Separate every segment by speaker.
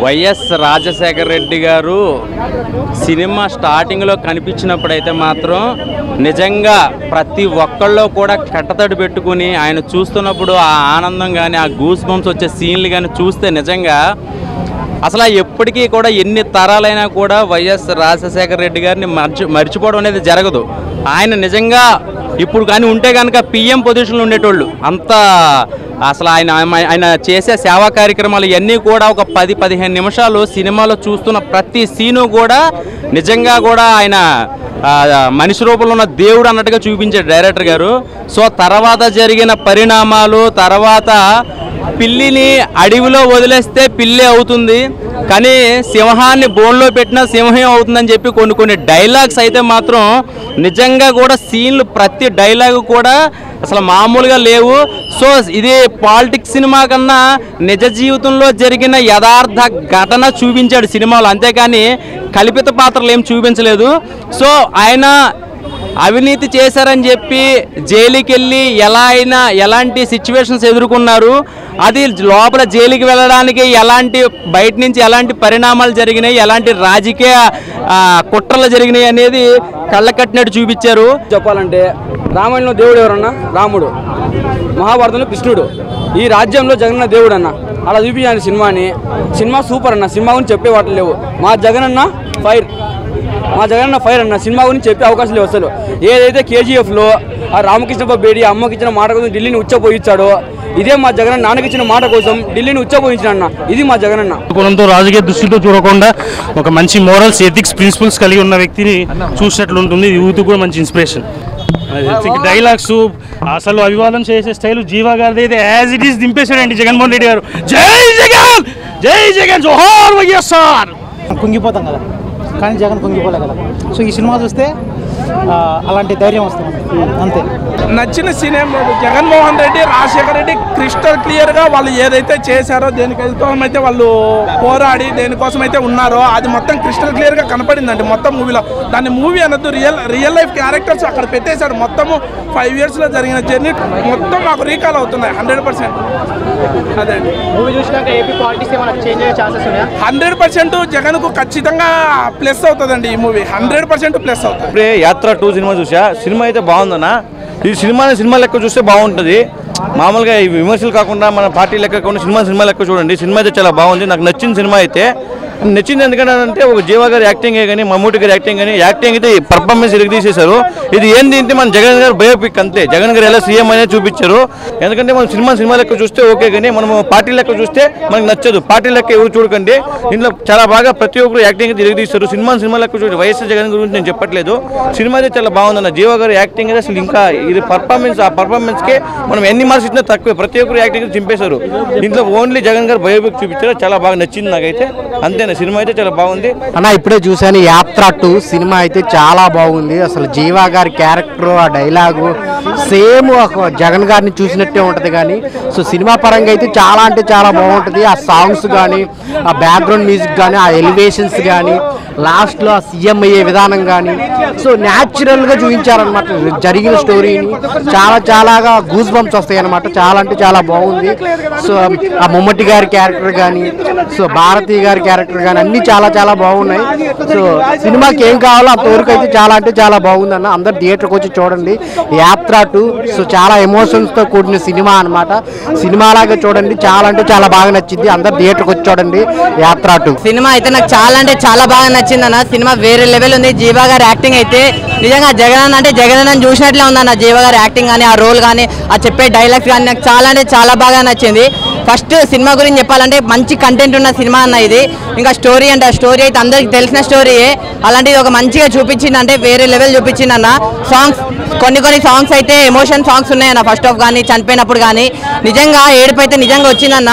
Speaker 1: YS Rajasekhara Reddy గారు cinema స్టార్టింగ్లో కనిపించినప్పుడైతే మాత్రం నిజంగా ప్రతి ఒక్కళ్ళో కూడా కట్టతడి పెట్టుకుని ఆయన చూస్తున్నప్పుడు ఆ ఆనందం కానీ ఆ గూస్ బంప్స్ వచ్చే సీన్లు కానీ చూస్తే నిజంగా అసలు ఎప్పటికీ కూడా ఎన్ని తరాలైనా కూడా వైఎస్ రాజశేఖర రెడ్డి గారిని మర్చిపోవడం అనేది జరగదు. ఆయన నిజంగా ఇప్పుడు కానీ ఉంటే కనుక పిఎం పొజిషన్లో ఉండేటోళ్ళు అంత అసలు ఆయన చేసే సేవా కార్యక్రమాలు ఇవన్నీ కూడా ఒక 10-15 నిమిషాలు సినిమాలో చూస్తున్న ప్రతి సీను కూడా నిజంగా కూడా ఆయన మనిషి రూపంలో ఉన్న దేవుడు అన్నట్టుగా చూపించాడు డైరెక్టర్ గారు. సో తర్వాత జరిగిన పరిణామాలు, తర్వాత పిల్లిని అడవిలో వదిలేస్తే పిల్లి అవుతుంది, కానీ సింహాన్ని బోన్లో పెట్టినా సింహం అవుతుందని చెప్పి కొన్ని డైలాగ్స్ అయితే మాత్రం నిజంగా కూడా సీన్లు ప్రతి డైలాగు కూడా అసలు మామూలుగా లేవు. సో ఇది పాలిటిక్స్ సినిమా కన్నా నిజ జీవితంలో జరిగిన యథార్థ ఘటన చూపించాడు సినిమాలో, అంతేకాని కల్పిత పాత్రలు ఏం చూపించలేదు. సో ఆయన అవినీతి చేశారని చెప్పి జైలుకి వెళ్ళి ఎలాంటి సిచ్యువేషన్స్ ఎదుర్కొన్నారు, అది లోపల జైలుకి వెళ్ళడానికి బయట నుంచి ఎలాంటి పరిణామాలు జరిగినాయి, ఎలాంటి రాజకీయ కుట్రలు జరిగినాయి అనేది కళ్ళ కట్టినట్టు చూపించారు.
Speaker 2: చెప్పాలంటే రామాయణంలో దేవుడు ఎవరన్నా? రాముడు. మహాభారతంలో కృష్ణుడు. ఈ రాజ్యంలో జగనన్న దేవుడు అన్న. అలా చూపించాను సినిమా సూపర్ అన్న. సినిమా గురించి చెప్పే వాటి లేవు. మా జగనన్న ఫైర్ అన్న. సినిమా గురించి చెప్పే అవకాశం లేవు అసలు. ఏదైతే కేజీఎఫ్లో ఆ రామకృష్ణ బేడి అమ్మకి ఇచ్చిన మాట కోసం ఢిల్లీని ఉచ్చపోయించాడో, ఇదే మా జగనన్న నాన్నకి ఇచ్చిన మాట కోసం ఢిల్లీని ఉచ్చపోయించిన అన్న. ఇది మా జగనన్న.
Speaker 3: కోణంతో రాజకీయ దృష్టితో చూడకుండా ఒక మంచి మోరల్స్, ఎథిక్స్, ప్రిన్సిపల్స్ కలిగి ఉన్న వ్యక్తిని చూసినట్లు ఉంటుంది. యూత్ కూడా మంచి ఇన్స్పిరేషన్. డైలాగ్స్ అసలు అభివాదం చేసే స్టైల్ జీవా గారిది అయితే యాజ్ ఇట్ ఈస్ దింపేశాడండి జగన్మోహన్ రెడ్డి గారు. జై జగన్, జై జగన్, జోహార్ వైఎస్ఆర్.
Speaker 4: కుంగిపోతాం కదా, కానీ జగన్ కుంగిపోలే కదా. సో ఈ సినిమా చూస్తే అలాంటి ధైర్యం వస్తుంది అంతే.
Speaker 5: నచ్చిన సినిమా జగన్మోహన్ రెడ్డి, రాజశేఖర రెడ్డి క్రిస్టల్ క్లియర్గా వాళ్ళు ఏదైతే చేశారో, దేనికోసం అయితే వాళ్ళు పోరాడి దేనికోసం అయితే ఉన్నారో అది మొత్తం క్రిస్టల్ క్లియర్గా కనపడిందండి మొత్తం మూవీలో. దాన్ని మూవీ అనొద్దు, రియల్ లైఫ్ క్యారెక్టర్స్ అక్కడ పెట్టేశాడు. మొత్తము 5 yearsలో జరిగిన జర్నీ మొత్తం మాకు రీకాల్ అవుతున్నాయి 100%. అదే అండి.
Speaker 4: మూవీ చూసినాక ఏపీ పాలిటిక్స్ ఏమైనా చేంజ్ అయ్యే ఛాన్సెస్ ఉన్నాయా?
Speaker 5: 100% జగన్కు ఖచ్చితంగా ప్లస్ అవుతుందండి ఈ మూవీ. 100% ప్లస్ అవుతుంది.
Speaker 6: ఇప్పుడే యాత్ర 2 సినిమా చూసా. సినిమా అయితే బాగుందన్న. ఈ సినిమా లెక్క చూస్తే బాగుంటుంది. మామూలుగా ఈ విమర్శలు కాకుండా మన పార్టీ లెక్క కాకుండా సినిమా లెక్క చూడండి. సినిమా అయితే చాలా బాగుంది. నాకు నచ్చిన సినిమా అయితే నచ్చింది ఎందుకంటే ఒక జీవా గారి యాక్టింగ్ కానీ మమ్మూటి గారి యాక్టింగ్ అయితే పర్ఫార్మెన్స్ తీసేశారు. ఇది ఏంటి అంటే మన జగన్ గారు బయోపిక్ అంతే. జగన్ గారు ఎలా సీఎం అనేది చూపించారు. ఎందుకంటే మనం సినిమా లెక్క చూస్తే ఓకే, కానీ మనం పార్టీ లెక్క చూస్తే మనకు నచ్చదు. పార్టీ లెక్క ఎవరు చూడకండి. దీంట్లో చాలా బాగా ప్రతి ఒక్కరు యాక్టింగ్ అయితే తీస్తారు. సినిమా లెక్క చూడండి. వైఎస్ఆర్ జగన్ గురించి నేను చెప్పట్లేదు. సినిమా అయితే చాలా బాగుందన్న. జీవా గారి యాక్టింగ్ అయితే అసలు ఇంకా ఇది పర్ఫార్మెన్స్, ఆ పర్ఫార్మెన్స్కి మనం ఎన్ని మార్క్స్ ఇచ్చినా తక్కువే. ప్రతి ఒక్కరు యాక్టింగ్ చింపేశారు. దీంట్లో ఓన్లీ జగన్ గారు బయోపిక్ చూపించారు. చాలా బాగా నచ్చింది నాకైతే. అంతే సినిమా అయితే చాలా బాగుంది
Speaker 7: అన్న. ఇప్పుడే చూశాను యాత్ర 2 సినిమా అయితే చాలా బాగుంది. అసలు జీవా గారి క్యారెక్టర్, ఆ డైలాగు సేమ్ జగన్ గారిని చూసినట్టే ఉంటుంది. కానీ సో సినిమా పరంగా అయితే చాలా అంటే చాలా బాగుంటుంది. ఆ సాంగ్స్ కానీ, ఆ బ్యాక్గ్రౌండ్ మ్యూజిక్ కానీ, ఆ ఎలివేషన్స్ కానీ, లాస్ట్లో ఆ సీఎం అయ్యే విధానం కానీ సో న్యాచురల్గా చూపించారనమాట జరిగిన స్టోరీని. చాలాగా గూస్ బంప్స్ వస్తాయి అనమాట. చాలా అంటే చాలా బాగుంది. సో ఆ మమ్మటి గారి క్యారెక్టర్ కానీ, సో భారతి గారి క్యారెక్టర్ కానీ అన్నీ చాలా బాగున్నాయి. సో సినిమాకి ఏం కావాలో అంతవరకు అయితే చాలా అంటే చాలా బాగుందన్న. అందరు థియేటర్కి వచ్చి చూడండి యాత్ర 2. సో చాలా ఎమోషన్స్తో కూడిన సినిమా అనమాట. సినిమాలాగా చూడండి. చాలా అంటే చాలా బాగా నచ్చింది. అందరు థియేటర్కి వచ్చి చూడండి యాత్ర 2
Speaker 8: సినిమా అయితే నాకు చాలా అంటే చాలా బాగా నచ్చింది అన్న. సినిమా వేరే లెవెల్ ఉంది. జీవా గారి యాక్టింగ్ అయితే నిజంగా జగన్ అంటే జగన్ చూసినట్లే ఉందన్న. జీవా గారి యాక్టింగ్ కానీ, ఆ రోల్ కానీ, ఆ చెప్పే డైలాగ్స్ కానీ నాకు చాలా అంటే చాలా బాగా నచ్చింది. ఫస్ట్ సినిమా గురించి చెప్పాలంటే మంచి కంటెంట్ ఉన్న సినిమా అన్న ఇది. ఇంకా స్టోరీ అంటే ఆ స్టోరీ అయితే అందరికి తెలిసిన స్టోరీయే. అలాంటిది ఒక మంచిగా చూపించింది, అంటే వేరే లెవెల్ చూపించింది అన్న. సాంగ్స్ కొన్ని సాంగ్స్ అయితే ఎమోషన్ సాంగ్స్ ఉన్నాయన్న. ఫస్ట్ ఆఫ్ కానీ చనిపోయినప్పుడు కానీ నిజంగా ఏడుపు అయితే నిజంగా వచ్చిందన్న.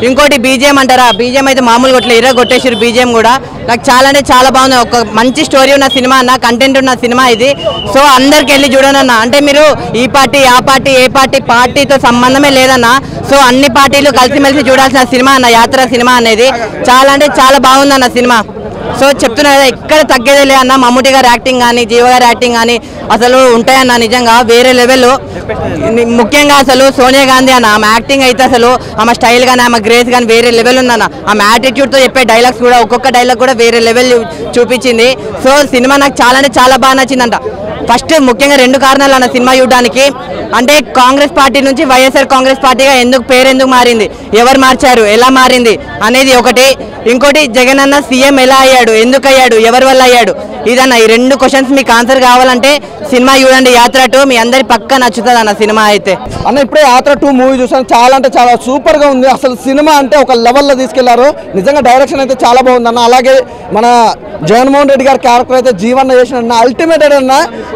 Speaker 8: ఇంకోటి బీజిఎం అంటారా, బీజిఎం అయితే మామూలుగా కొట్టలే, కొట్టేసారు బీజిఎం కూడా. నాకు చాలా అంటే చాలా బాగుంది. ఒక మంచి స్టోరీ ఉన్న సినిమా అన్న, కంటెంట్ ఉన్న సినిమా ఇది. సో అందరికి వెళ్ళి చూడండి అన్న. అంటే మీరు ఈ పార్టీ ఆ పార్టీ ఏ పార్టీతో సంబంధమే లేదన్న. సో అన్ని పార్టీలు కలిసిమెలిసి చూడాల్సిన సినిమా అన్న యాత్ర సినిమా అనేది. చాలా అంటే చాలా బాగుందన్న సినిమా. సో చెప్తున్నా కదా ఇక్కడ తగ్గేదే లే అన్న. మమ్ముటి గారి యాక్టింగ్ కానీ జీవ గారి యాక్టింగ్ కానీ అసలు ఉంటాయన్న నిజంగా వేరే లెవెల్లో. ముఖ్యంగా అసలు సోనియా గాంధీ అన్న ఆమె యాక్టింగ్ అయితే అసలు ఆమె స్టైల్ కానీ ఆమె గ్రేస్ కానీ వేరే లెవెల్ ఉందన్న. ఆమె యాటిట్యూడ్తో చెప్పే డైలాగ్స్ కూడా ఒక్కొక్క డైలాగ్ కూడా వేరే లెవెల్ చూపించింది. సో సినిమా నాకు చాలా అంటే చాలా బాగా నచ్చిందంట. ఫస్ట్ ముఖ్యంగా 2 కారణాలు అన్న సినిమా చూడడానికి. అంటే కాంగ్రెస్ పార్టీ నుంచి వైఎస్ఆర్ కాంగ్రెస్ పార్టీగా పేరు ఎందుకు మారింది, ఎవరు మార్చారు, ఎలా మారింది అనేది ఒకటి. ఇంకోటి జగన్ అన్న సీఎం ఎలా అయ్యాడు, ఎందుకు అయ్యాడు, ఎవరి వల్ల అయ్యాడు, ఇదన్న. ఈ 2 క్వశ్చన్స్ మీకు ఆన్సర్ కావాలంటే సినిమా చూడండి యాత్ర 2. మీ అందరి పక్క నచ్చుతుంది అన్న సినిమా అయితే.
Speaker 2: అన్న ఇప్పుడే యాత్ర 2 మూవీ చూసాను. చాలా అంటే చాలా సూపర్గా ఉంది. అసలు సినిమా అంటే ఒక లెవెల్లో తీసుకెళ్లారు. నిజంగా డైరెక్షన్ అయితే చాలా బాగుంది అన్న. అలాగే మన జగన్మోహన్ రెడ్డి గారి క్యారెక్టర్ అయితే జీవన్న చేసిన అల్టిమేటెడ్ అన్న.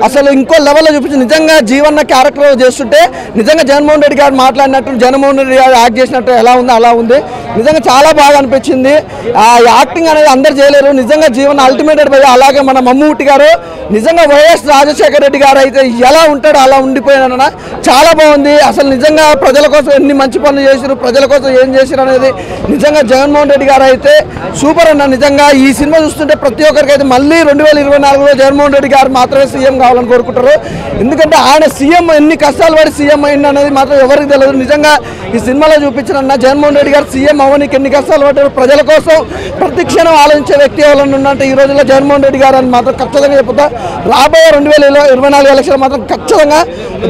Speaker 2: అసలు ఇంకో లెవెల్లో చూపించి నిజంగా జీవన్న క్యారెక్టర్ చేస్తుంటే నిజంగా జగన్మోహన్ రెడ్డి గారు మాట్లాడినట్టు జగన్మోహన్ రెడ్డి గారు యాక్ట్ చేసినట్టు ఎలా ఉంది అలా ఉంది. నిజంగా చాలా బాగా అనిపించింది. ఆ యాక్టింగ్ అనేది అందరు చేయలేరు. నిజంగా జీవన అల్టిమేటెడ్ భయ్య. అలాగే మన మమ్ముటి గారు నిజంగా వైఎస్ రాజశేఖర రెడ్డి గారు అయితే ఎలా ఉంటాడో అలా ఉండిపోయాడన్న. చాలా బాగుంది. అసలు నిజంగా ప్రజల కోసం ఎన్ని మంచి పనులు చేశారు, ప్రజల కోసం ఏం చేశారు అనేది నిజంగా జగన్మోహన్ రెడ్డి గారు అయితే సూపర్ అన్న. నిజంగా ఈ సినిమా చూస్తుంటే ప్రతి ఒక్కరికి అయితే మళ్ళీ 2024లో జగన్మోహన్ రెడ్డి గారు మాత్రమే సీఎం కావాలని కోరుకుంటారు. ఎందుకంటే ఆయన సీఎం ఎన్ని కష్టాలు పడి సీఎం అయింది అనేది మాత్రం ఎవరికి తెలియదు. నిజంగా ఈ సినిమాలో చూపించిన జగన్మోహన్ రెడ్డి గారు సీఎం అవ్వడానికి ఎన్ని కష్టాలు పడ్డారు, ప్రజల కోసం ప్రతి క్షణం ఆలోచించే వ్యక్తి ఎవరైనా ఉన్నంటే ఈ రోజుల్లో జగన్మోహన్ రెడ్డి గారు అని మాత్రం ఖచ్చితంగా చెప్తా. రాబోయే 2024 ఎలక్షన్ మాత్రం ఖచ్చితంగా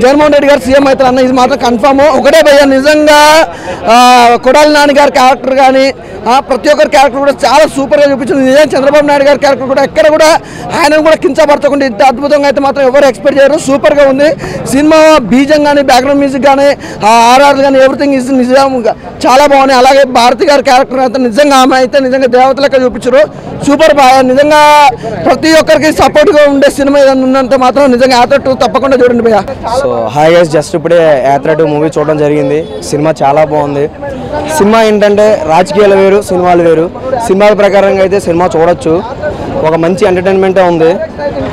Speaker 2: జగన్మోహన్ రెడ్డి గారు సీఎం అవుతారు అన్న. ఇది మాత్రం కన్ఫర్మ్. ఒకటే భయ్య, నిజంగా కొడాలి నాని గారి క్యారెక్టర్ కానీ ప్రతి ఒక్కరి క్యారెక్టర్ కూడా చాలా సూపర్గా చూపించింది. నిజంగా చంద్రబాబు నాయుడు గారి క్యారెక్టర్ కూడా ఎక్కడ కూడా ఆయనను కూడా కించపరచకుండా ఇంత అద్భుతంగా అయితే మాత్రం ఎవరు ఎక్స్పెక్ట్ చేయరు. సూపర్గా ఉంది సినిమా. బీజం కానీ బ్యాక్గ్రౌండ్ మ్యూజిక్ కానీ ఆర్ఆర్ కానీ ఎవ్రీథింగ్ ఇస్ నిజంగా చాలా బాగున్నాయి. అలాగే భారతి గారి క్యారెక్టర్ అయితే నిజంగా ఆమె అయితే నిజంగా దేవతలెక్క చూపించారు. సూపర్ బాగా నిజంగా ప్రతి ఒక్కరికి సపోర్ట్గా ఉండే సినిమా ఏదైనా ఉన్నంత మాత్రం నిజంగా యాత్ర 2 తప్పకుండా చూడండి భయ్య.
Speaker 9: సో హాయ్ గైస్, జస్ట్ ఇప్పుడే యాత్ర 2 మూవీ చూడడం జరిగింది. సినిమా చాలా బాగుంది. సినిమా ఏంటంటే రాజకీయాలు వేరు, సినిమాలు వేరు. సినిమాల ప్రకారంగా అయితే సినిమా చూడొచ్చు. ఒక మంచి ఎంటర్టైన్మెంటే ఉంది,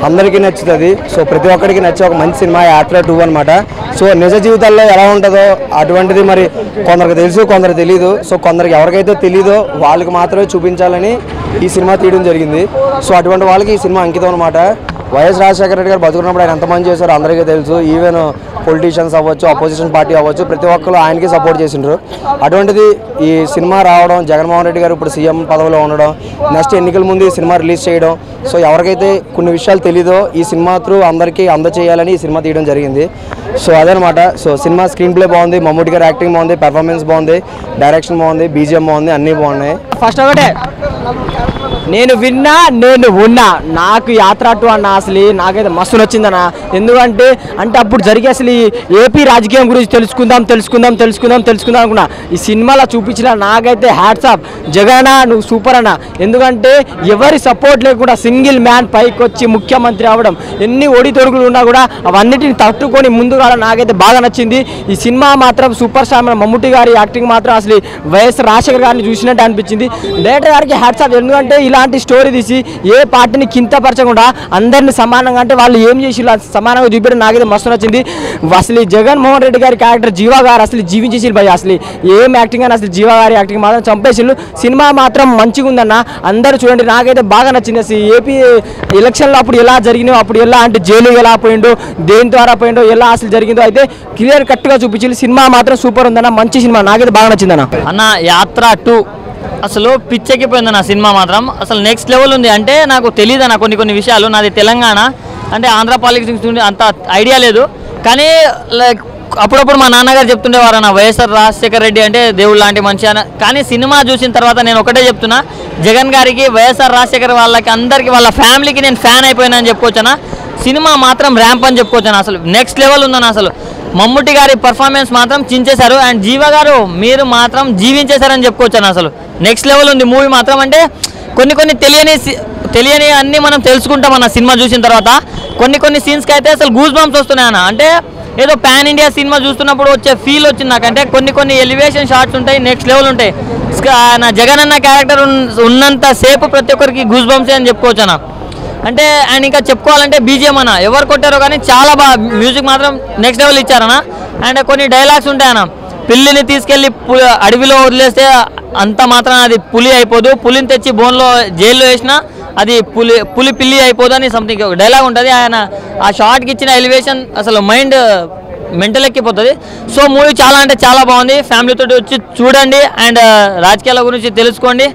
Speaker 9: అందరికీ నచ్చుతుంది. సో ప్రతి ఒక్కరికి నచ్చే ఒక మంచి సినిమా యాత్ర 2 అనమాట. సో నిజ జీవితాల్లో ఎలా ఉంటుందో అటువంటిది మరి కొందరికి తెలుసు, కొందరికి తెలీదు. సో కొందరికి ఎవరికైతే తెలీదో వాళ్ళకి మాత్రమే చూపించాలని ఈ సినిమా తీయడం జరిగింది. సో అటువంటి వాళ్ళకి ఈ సినిమా అంకితం అనమాట. వైఎస్ రాజశేఖర రెడ్డి గారు బతుకున్నప్పుడు ఆయన ఎంతమంది చేశారో అందరికీ తెలుసు. ఈవెన్ పొలిటీషియన్స్ అవ్వచ్చు, అపోజిషన్ పార్టీ అవ్వచ్చు, ప్రతి ఒక్కరు ఆయనకి సపోర్ట్ చేసిండ్రు. అటువంటిది ఈ సినిమా రావడం, జగన్మోహన్ రెడ్డి గారు ఇప్పుడు సీఎం పదవిలో ఉండడం, నెక్స్ట్ ఎన్నికల ముందు ఈ సినిమా రిలీజ్ చేయడం. సో ఎవరికైతే కొన్ని విషయాలు తెలీదో ఈ సినిమా త్రూ అందరికీ అందచేయాలని ఈ సినిమా తీయడం జరిగింది. సో అదనమాట. సో సినిమా స్క్రీన్ ప్లే బాగుంది, మమ్ముటి గారు యాక్టింగ్ బాగుంది, పెర్ఫార్మెన్స్ బాగుంది, డైరెక్షన్ బాగుంది, బీజిఎం బాగుంది, అన్నీ బాగున్నాయి.
Speaker 8: ఫస్ట్ ఒకటే నేను విన్నా నేను ఉన్నా నాకు యాత్ర 2 అన్న అసలు నాకైతే మస్తు నచ్చిందన్న. ఎందుకంటే అప్పుడు జరిగే అసలు ఈ ఏపీ రాజకీయం గురించి తెలుసుకుందాం అనుకున్నా. ఈ సినిమాలో చూపించిన నాకైతే హ్యాట్స్ ఆఫ్. జగన్ నువ్వు సూపర్ అన్న. ఎందుకంటే ఎవరి సపోర్ట్ లేకుండా సింగిల్ మ్యాన్ పైకి వచ్చి ముఖ్యమంత్రి అవ్వడం, ఎన్ని ఒడిదొడుగులు ఉన్నా కూడా అవన్నిటిని తట్టుకొని ముందుకు రావడం నాకైతే బాగా నచ్చింది. ఈ సినిమా మాత్రం సూపర్ స్టార్ మమ్ముటి గారి యాక్టింగ్ మాత్రం అసలు వైఎస్ రాజశేఖర గారిని చూసినట్టు అనిపించింది. డైరెక్టర్ గారికి హ్యాట్స్ ఆఫ్. ఎందుకంటే ఇలాంటి స్టోరీ తీసి ఏ పార్టీని కించపరచకుండా అందరినీ సమానంగా, అంటే వాళ్ళు ఏం చేసి సమానంగా చూపించడం నాకైతే మస్తు నచ్చింది. అసలు జగన్మోహన్ రెడ్డి గారి క్యారెక్టర్ జీవా గారు అసలు జీవించేసి భయ. అసలు ఏం యాక్టింగ్ అని అసలు జీవా గారి యాక్టింగ్ మాత్రం చంపేసిళ్ళు. సినిమా మాత్రం మంచిగా ఉందన్న, అందరూ చూడండి. నాకైతే బాగా నచ్చింది. అసలు ఏపీ ఎలక్షన్లో అప్పుడు ఎలా జరిగినాయో, అప్పుడు ఎలా అంటే జైలు ఎలా పోయిండో, దేని ద్వారా పోయిండో, ఎలా అసలు జరిగిందో అయితే క్లియర్ కట్గా చూపించి సినిమా మాత్రం సూపర్ ఉందన్న. మంచి సినిమా, నాకైతే బాగా నచ్చిందన్న.
Speaker 10: అన్న యాత్ర 2 అసలు పిచ్చెక్కిపోయింది నా సినిమా మాత్రం. అసలు నెక్స్ట్ లెవెల్ ఉంది. అంటే నాకు తెలియదు అన్న కొన్ని విషయాలు. నాది తెలంగాణ, అంటే ఆంధ్ర పాలిటిక్స్ నుండి అంత ఐడియా లేదు. కానీ లైక్ అప్పుడప్పుడు మా నాన్నగారు చెప్తుండేవారు అన్న, వైఎస్ఆర్ రాజశేఖర రెడ్డి అంటే దేవుడు లాంటి మనిషి అని. కానీ సినిమా చూసిన తర్వాత నేను ఒకటే చెప్తున్నా, జగన్ గారికి, వైఎస్ఆర్ రాజశేఖర్ వాళ్ళకి అందరికీ, వాళ్ళ ఫ్యామిలీకి నేను ఫ్యాన్ అయిపోయినా అని చెప్పుకోవచ్చునా. సినిమా మాత్రం ర్యాంప్ అని చెప్పుకోవచ్చునా. అసలు నెక్స్ట్ లెవెల్ ఉందన్న. అసలు మమ్ముటి గారి పర్ఫార్మెన్స్ మాత్రం చించేశారు. అండ్ జీవా గారు మీరు మాత్రం జీవించేశారని చెప్పుకోవచ్చునా. అసలు నెక్స్ట్ లెవెల్ ఉంది మూవీ మాత్రం. అంటే కొన్ని తెలియని అన్నీ మనం తెలుసుకుంటాం అన్న సినిమా చూసిన తర్వాత. కొన్ని సీన్స్కి అయితే అసలు గూస్ బంప్స్ వస్తున్నాయి అన్న. అంటే ఏదో పాన్ ఇండియా సినిమా చూస్తున్నప్పుడు వచ్చే ఫీల్ వచ్చింది నాకంటే. కొన్ని ఎలివేషన్ షాట్స్ ఉంటాయి, నెక్స్ట్ లెవెల్ ఉంటాయి. నా జగన్ అన్న క్యారెక్టర్ ఉన్నంత సేపు ప్రతి ఒక్కరికి గూస్ బంప్సే అని చెప్పుకోవచ్చు అన్న. అంటే అండ్ ఇంకా చెప్పుకోవాలంటే బీజిఎం అన్న, ఎవరు కొట్టారో కానీ చాలా బాగా మ్యూజిక్ మాత్రం నెక్స్ట్ లెవెల్ ఇచ్చారన్న. అండ్ కొన్ని డైలాగ్స్ ఉంటాయన్న, పిల్లిని తీసుకెళ్ళి అడవిలో వదిలేస్తే అంత మాత్రం అది పులి అయిపోదు. పులిని తెచ్చి బోన్లో జైల్లో వేసినా అది పులి పిల్లి అయిపోదు అని సంథింగ్ డైలాగ్ ఉంటుంది. ఆయన ఆ షార్ట్కి ఇచ్చిన ఎలివేషన్ అసలు మైండ్ మెంటల్ ఎక్కిపోతుంది. సో మూవీ చాలా అంటే చాలా బాగుంది. ఫ్యామిలీతో వచ్చి చూడండి అండ్ రాజకీయాల గురించి తెలుసుకోండి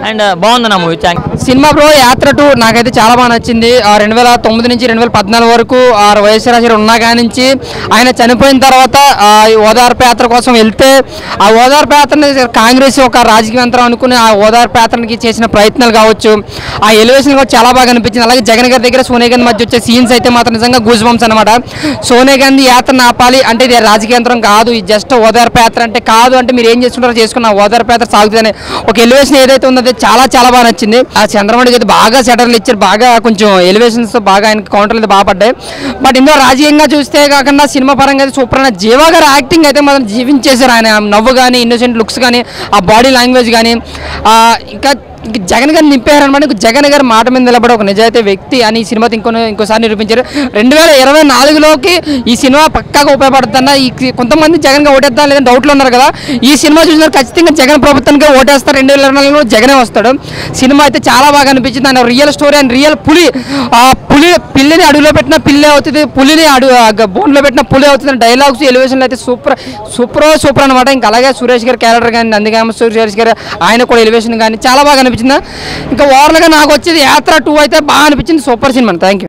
Speaker 10: అండ్ బాగుంది నా movie. Thank you.
Speaker 11: Cinema bro యాత్ర 2 నాకైతే చాలా బాగా నచ్చింది. 2009 నుంచి 2014 వరకు వైఎస్ రాజశేఖర్ ఉన్నా కాడి నుంచి ఆయన చనిపోయిన తర్వాత ఓదార్పు యాత్ర కోసం వెళ్తే ఆ ఓదార్పు యాత్రని కాంగ్రెస్ ఒక రాజకీయ యంత్రం అనుకుని ఆ ఓదార్పు యాత్రకి చేసిన ప్రయత్నాలు కావచ్చు, ఆ ఎలివేషన్ కూడా చాలా బాగా అనిపించింది. అలాగే జగన్ గారి దగ్గర సోనియా గాంధీ మధ్య వచ్చే సీన్స్ అయితే మాత్రం నిజంగా గూస్ బంప్స్ అనమాట. సోనియా గాంధీ యాత్ర ఆపాలి అంటే ఇది రాజకీయ యంత్రం కాదు, ఇది జస్ట్ ఓదార్పు యాత్ర అంటే కాదు, అంటే మీరు ఏం చేసుకుంటారో చేసుకున్న ఓదార్పు యాత్ర సాగుతుందని ఒక ఎలివేషన్ ఏదైతే ఉందో చాలా చాలా బాగా నచ్చింది. ఆ చంద్రబాబుకి అయితే బాగా సెటర్లు ఇచ్చారు, బాగా కొంచెం ఎలివేషన్స్ బాగా ఆయనకి కౌంటర్లు అయితే బాగా పడ్డాయి. బట్ ఇందులో రాజకీయంగా చూస్తే కాకుండా సినిమా పరంగా అయితే సూపర్ అయిన జీవా గారి యాక్టింగ్ అయితే మాత్రం జీవించేశారు. ఆయన నవ్వు కానీ, ఇన్నోసెంట్ లుక్స్ కానీ, ఆ బాడీ లాంగ్వేజ్ కానీ, ఇంకా జగన్ గారిని నింపారనమాట. జగన్ గారి మాట మీద నిలబడే ఒక నిజాయితీ వ్యక్తి అని ఈ సినిమాతో ఇంకోసారి నిరూపించారు. 2024లోకి ఈ సినిమా పక్కాగా ఉపయోగపడుతుందన్న. ఈ కొంతమంది జగన్ గా ఓటేద్దా లేదని డౌట్లు ఉన్నారు కదా, ఈ సినిమా చూసినారు ఖచ్చితంగా జగన్ ప్రభుత్వానికి ఓటేస్తారు. 2024లో జగనే వస్తాడు. సినిమా అయితే చాలా బాగా అనిపించింది. ఆయన రియల్ స్టోరీ అండ్ రియల్ పులి, ఆ పిల్లిని అడుగులో పెట్టిన పిల్లి అవుతుంది, పులిని బోన్లో పెట్టిన పులి అవుతుంది. డైలాగ్స్ ఎలివేషన్లు అయితే సూపర్ అనమాట. ఇంకా అలాగే సురేష్ గారి క్యారెక్టర్ కానీ, నందిగామ సురేష్ గారు ఆయన కూడా ఎలివేషన్ కానీ చాలా బాగా అనిపించింది. ఇంకా ఓవర్గా నాకు వచ్చేది యాత్ర 2 అయితే బాగా అనిపించింది. Super cinema. Thank you.